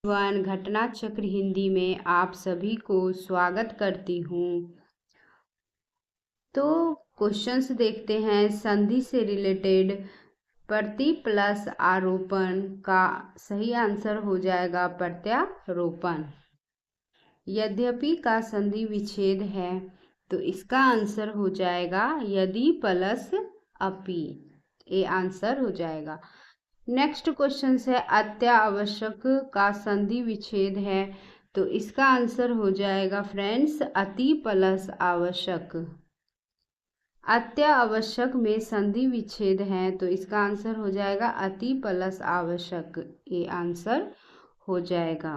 घटना चक्र हिंदी में आप सभी को स्वागत करती हूँ। तो क्वेश्चंस देखते हैं। संधि से रिलेटेड प्रति प्लस आरोपण का सही आंसर हो जाएगा प्रत्यारोपण। यद्यपि का संधि विच्छेद है तो इसका आंसर हो जाएगा यदि प्लस अपि। ये आंसर हो जाएगा। नेक्स्ट क्वेश्चन है अत्यावश्यक का संधि विच्छेद है तो इसका आंसर हो जाएगा फ्रेंड्स अति प्लस आवश्यक। अत्यावश्यक में संधि विच्छेद है तो इसका आंसर हो जाएगा अति प्लस आवश्यक। ये आंसर हो जाएगा।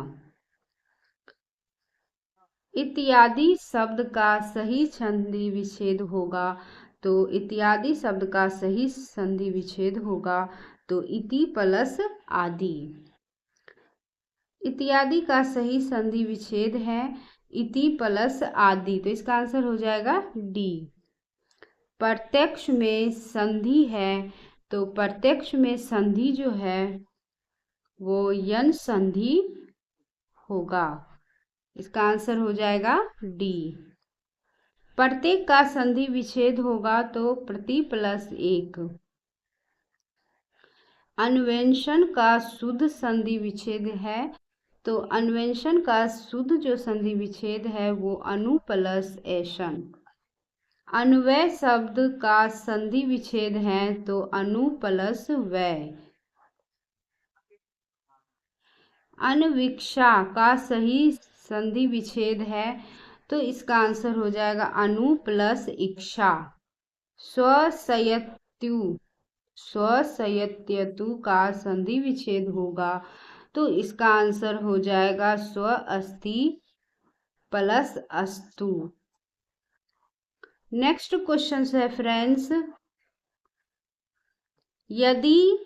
इत्यादि शब्द का सही संधि विच्छेद होगा तो इत्यादि शब्द का सही संधि विच्छेद होगा तो इति प्लस आदि। इत्यादि का सही संधि विच्छेद है इति प्लस आदि तो इसका आंसर हो जाएगा डी। प्रत्यक्ष में संधि है तो प्रत्यक्ष में संधि जो है वो यन संधि होगा। इसका आंसर हो जाएगा डी। प्रत्येक का संधि विच्छेद होगा तो प्रति प्लस एक। अन्वेषण का शुद्ध संधि विच्छेद है तो अन्वेषण का शुद्ध जो संधि विच्छेद है वो अनु प्लस ऐसन। अन्वय शब्द का संधि विच्छेद है तो अनु प्लस वय। अनविक्षा का सही संधि विच्छेद है तो इसका आंसर हो जाएगा अनु प्लस इक्षा। स्वशयत्यतु का संधि विच्छेद होगा तो इसका आंसर हो जाएगा स्व अस्थि प्लस अस्तु। नेक्स्ट क्वेश्चन है फ्रेंड्स, यदि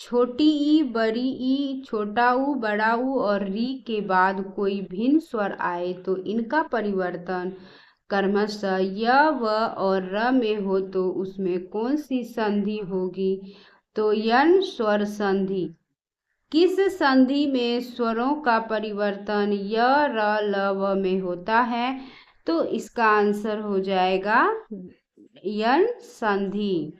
छोटी ई बड़ी ई छोटा ऊ बड़ा ऊ और री के बाद कोई भिन्न स्वर आए तो इनका परिवर्तन क्रमशः य व और र में हो तो उसमें कौन सी संधि होगी? तो यन स्वर संधि। किस संधि में स्वरों का परिवर्तन य र ल व में होता है? तो इसका आंसर हो जाएगा यन संधि।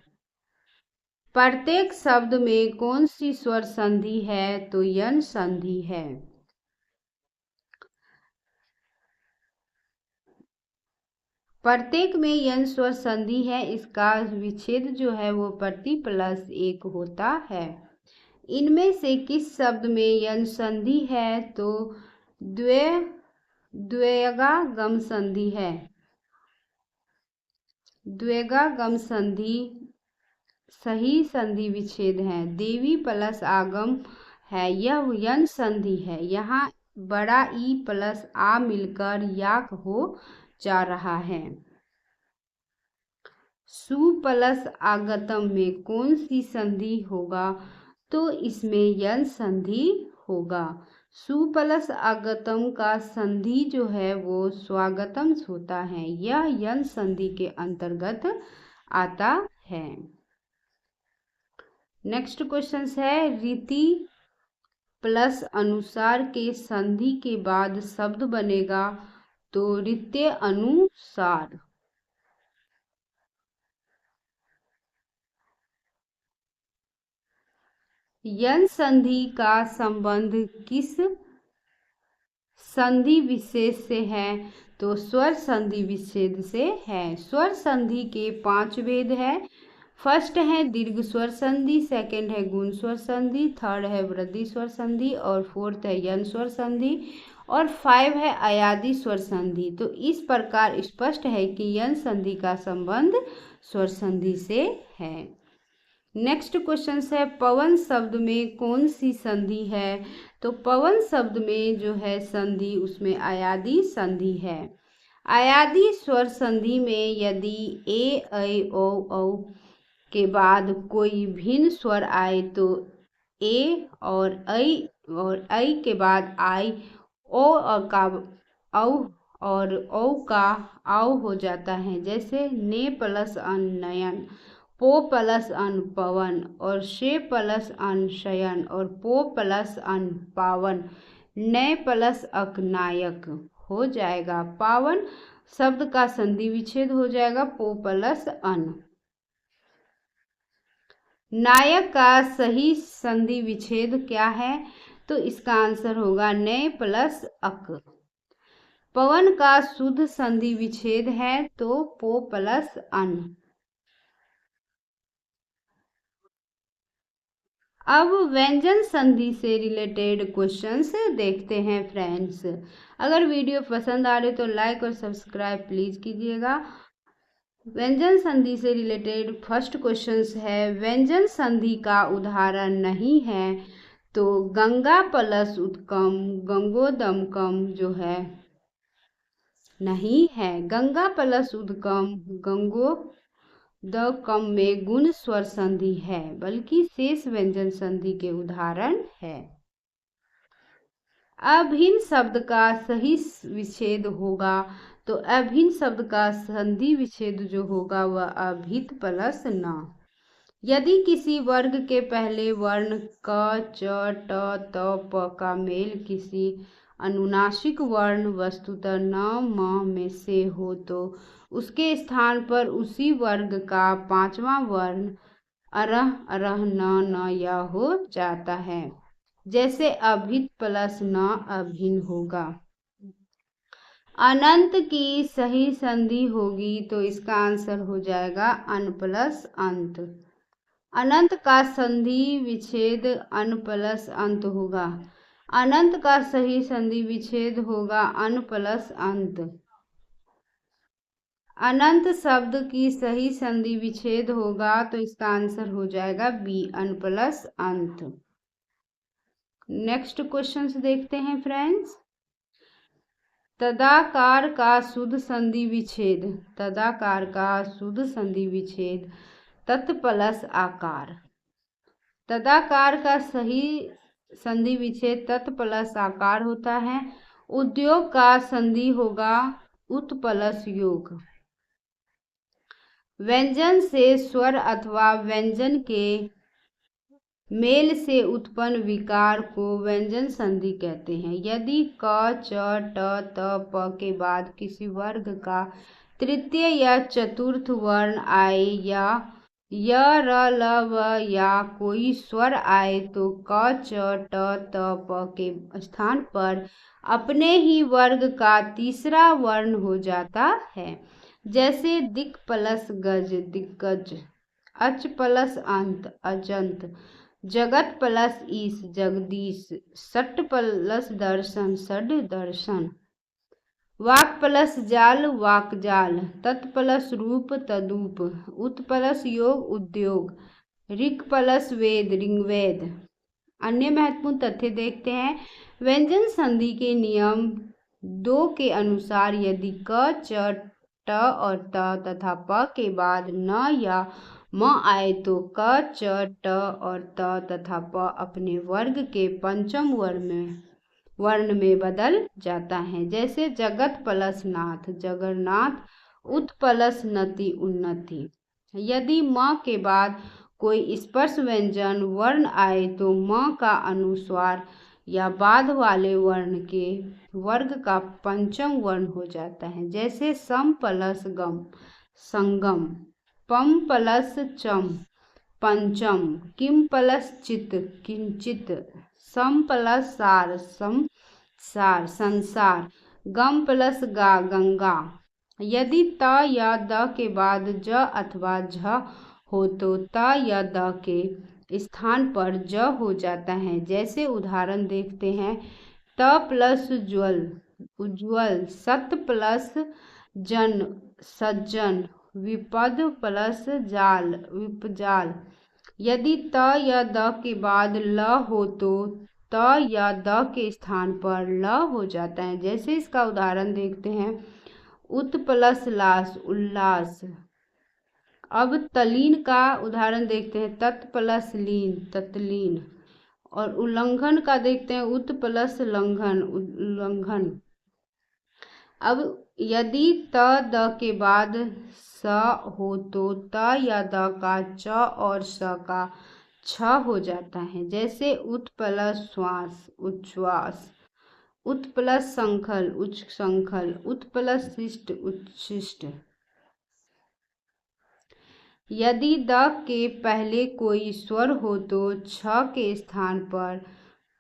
प्रत्येक शब्द में कौन सी स्वर संधि है? तो यन संधि है। प्रत्येक में यन स्वर संधि है। इसका विच्छेद जो है वो प्रति प्लस एक होता है। इनमें से किस शब्द में यन संधि है? तो द्व्यगागम संधि है। द्व्यगागम संधि सही संधि विच्छेद है। देवी प्लस आगम है, यह यन संधि है। यहाँ बड़ा ई प्लस आ मिलकर याक हो जा रहा है। सु प्लस आगतम में कौन सी संधि होगा? तो इसमें यन संधि होगा। सु प्लस आगतम का संधि जो है वो स्वागतम होता है। यह यन संधि के अंतर्गत आता है। नेक्स्ट क्वेश्चन है रीति प्लस अनुसार के संधि के बाद शब्द बनेगा तो रीत्य अनुसार। यन संधि का संबंध किस संधि विशेष से है? तो स्वर संधि विच्छेद से है। स्वर संधि के 5 भेद है। फर्स्ट है दीर्घ स्वर संधि, सेकंड है गुण स्वर संधि, थर्ड है वृद्धि स्वर संधि और फोर्थ है यन स्वर संधि और 5 है अयादि स्वर संधि। तो इस प्रकार स्पष्ट है कि यन संधि का संबंध स्वर संधि से है। नेक्स्ट क्वेश्चन है पवन शब्द में कौन सी संधि है? तो पवन शब्द में जो है संधि उसमें अयादि संधि है। अयादि स्वर संधि में यदि ए ऐ ओ औ के बाद कोई भिन्न स्वर आए तो ए और ऐ के बाद आई ओ और का औ और औ का आओ हो जाता है। जैसे ने प्लस अन नयन, पो प्लस अन पवन, और शे प्लस अन शयन, और पो प्लस अन पावन, नय प्लस अक नायक हो जाएगा। पावन शब्द का संधि विच्छेद हो जाएगा पो प्लस अन। नायक का सही संधि विच्छेद क्या है? तो इसका आंसर होगा नय प्लस अक। पवन का शुद्ध संधि विच्छेद है तो पो प्लस अन। अब व्यंजन संधि से रिलेटेड क्वेश्चंस देखते हैं फ्रेंड्स। अगर वीडियो पसंद आ रहे तो लाइक और सब्सक्राइब प्लीज कीजिएगा। व्यंजन संधि से रिलेटेड फर्स्ट क्वेश्चंस है, व्यंजन संधि का उदाहरण नहीं है तो गंगा प्लस उत्कम, गंगोदमकम जो है नहीं है। गंगा प्लस उद्गम, गंगो द कम में गुण स्वर संधि है, बल्कि शेष व्यंजन संधि के उदाहरण है। अभिन्न शब्द का सही विच्छेद होगा तो अभिन्न शब्द का संधि विच्छेद जो होगा वह अभित प्लस न। यदि किसी वर्ग के पहले वर्ण क, च, ट, त, प का मेल किसी अनुनासिक वर्ण वस्तुतः न, म में से हो तो उसके स्थान पर उसी वर्ग का पांचवा वर्ण अरह, अरह, न, या हो जाता है। जैसे अभित प्लस न अभिन्न होगा। अनंत की सही संधि होगी तो इसका आंसर हो जाएगा अन प्लस अंत। अनंत का संधि विच्छेद अन प्लस अंत होगा। अनंत का सही संधि विच्छेद होगा अन प्लस अंत। अनंत शब्द की सही संधि विच्छेद होगा तो इसका आंसर हो जाएगा बी, अन प्लस अंत। नेक्स्ट क्वेश्चन देखते हैं फ्रेंड्स। तदाकार का शुद्ध संधि विच्छेद, तदाकार का शुद्ध संधि विच्छेद तत् प्लस आकार। तदाकार का सही संधि विच्छेद तत् प्लस आकार होता है। उद्योग का संधि होगा उत प्लस योग। व्यंजन से स्वर अथवा व्यंजन के मेल से उत्पन्न विकार को व्यंजन संधि कहते हैं। यदि क, च, ट, त, प के बाद किसी वर्ग का तृतीय या चतुर्थ वर्ण आए या य, र, ल, व या कोई स्वर आए तो क, च, ट, त, प के स्थान पर अपने ही वर्ग का तीसरा वर्ण हो जाता है। जैसे दिक् प्लस गज, दिग्गज, अच प्लस अंत, अजंत, जगत प्लस ईश, जगदीश, सट प्लस दर्शन, षड दर्शन, वाक प्लस जाल, वाकजाल, तत् प्लस रूप, तदूप, उत प्लस योग, उद्योग, ऋक् प्लस वेद, ऋग्वेद। अन्य महत्वपूर्ण तथ्य देखते हैं। व्यंजन संधि के नियम 2 के अनुसार यदि क, च, ट और त तथा प के बाद न या म आए तो क, च, ट और त तथा प अपने वर्ग के पंचम वर्ण में बदल जाता है। जैसे जगत प्लस नाथ, जगन्नाथ, उत प्लस नति, उन्नति। यदि म के बाद कोई स्पर्श व्यंजन वर्ण आए तो म का अनुस्वार या बाद वाले वर्ण के वर्ग का पंचम वर्ण हो जाता है। जैसे सम प्लस गम, संगम, पम प्लस चम, पंचम, किम प्लस चित, किंचित, सम प्लस सार, संसार, संसार, गम प्लस गा, गंगा। यदि त या द के बाद ज अथवा झ हो तो त या द के स्थान पर ज हो जाता है। जैसे उदाहरण देखते हैं। त प्लस ज्वल, उज्ज्वल, सत प्लस जन, सज्जन, विपद प्लस जाल, विपजाल। यदि त या द के बाद ल हो तो त या द के स्थान पर ल हो जाता है। जैसे इसका उदाहरण देखते हैं। उत प्लस लास, उल्लास। अब तलीन का उदाहरण देखते हैं। तत् प्लस लीन, तत्लीन। और उल्लंघन का देखते हैं। उत प्लस लंघन, उल्लंघन। अब यदि त द के बाद स हो तो त या द का च और स का छ हो जाता है। जैसे उत प्लस श्वास उच्छ्वास, उत प्लस संखल उच्च संखल, उत प्लस शिष्ट उच्छिष्ट। यदि द के पहले कोई स्वर हो तो छ के स्थान पर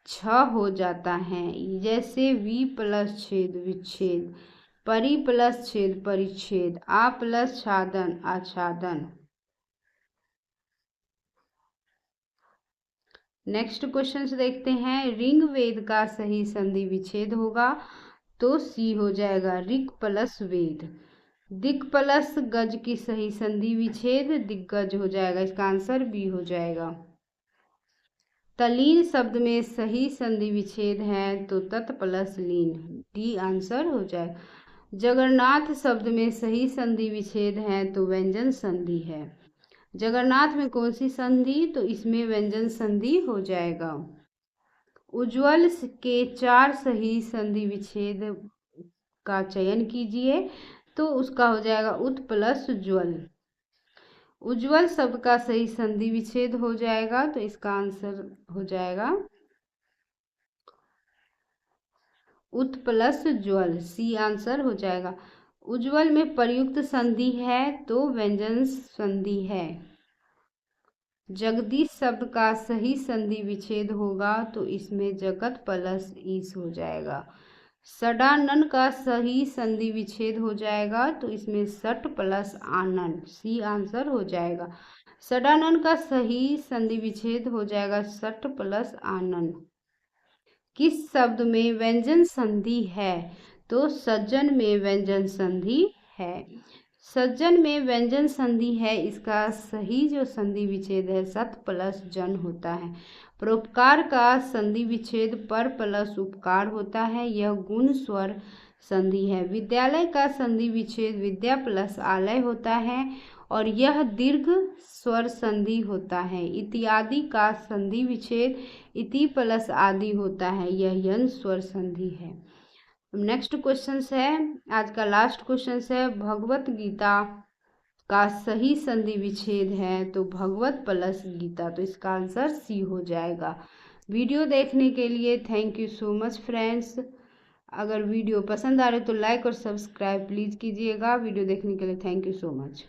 छ हो जाता है। जैसे वी प्लस छेद विच्छेद, परि प्लस छेद परिच्छेद, आ प्लस छादन आच्छादन। नेक्स्ट क्वेश्चन से देखते हैं। ऋग वेद का सही संधि विच्छेद होगा तो सी हो जाएगा ऋग प्लस वेद। दिक् प्लस गज की सही संधि विच्छेद दिग्गज हो जाएगा, इसका आंसर बी हो जाएगा। तलीन शब्द में सही संधि विच्छेद है तो तत् प्लस लीन, डी आंसर हो जाएगा। जगन्नाथ शब्द में सही संधि विच्छेद है तो व्यंजन संधि है। जगन्नाथ में कौन सी संधि, तो इसमें व्यंजन संधि हो जाएगा। उज्ज्वल के 4 सही संधि विच्छेद का चयन कीजिए तो उसका हो जाएगा उत प्लस उज्ज्वल। उज्ज्वल शब्द का सही संधि विच्छेद हो जाएगा तो इसका आंसर हो जाएगा उत प्लस उज्ज्वल, सी आंसर हो जाएगा। उज्ज्वल में प्रयुक्त संधि है तो व्यंजन संधि है। जगदीश शब्द का सही संधि विच्छेद होगा तो इसमें जगत प्लस ईस हो जाएगा। षडानन का सही संधि विच्छेद हो जाएगा तो इसमें सट प्लस आनन, सी आंसर हो जाएगा। षडानन का सही संधि विच्छेद हो जाएगा सट प्लस आनन। किस शब्द में व्यंजन संधि है, तो सज्जन में व्यंजन संधि है। सज्जन में व्यंजन संधि है, इसका सही जो संधि विच्छेद है सत प्लस जन होता है। परोपकार का संधि विच्छेद पर प्लस उपकार होता है, यह गुण स्वर संधि है। विद्यालय का संधि विच्छेद विद्या प्लस आलय होता है और यह दीर्घ स्वर संधि होता है। इत्यादि का संधि विच्छेद इति प्लस आदि होता है, यह यन स्वर संधि है। नेक्स्ट क्वेश्चन है, आज का लास्ट क्वेश्चन है, भगवत गीता का सही संधि विच्छेद है तो भगवत प्लस गीता, तो इसका आंसर सी हो जाएगा। वीडियो देखने के लिए thank you so much friends. अगर वीडियो पसंद आ रहे तो लाइक और सब्सक्राइब प्लीज़ कीजिएगा। वीडियो देखने के लिए थैंक यू सो मच।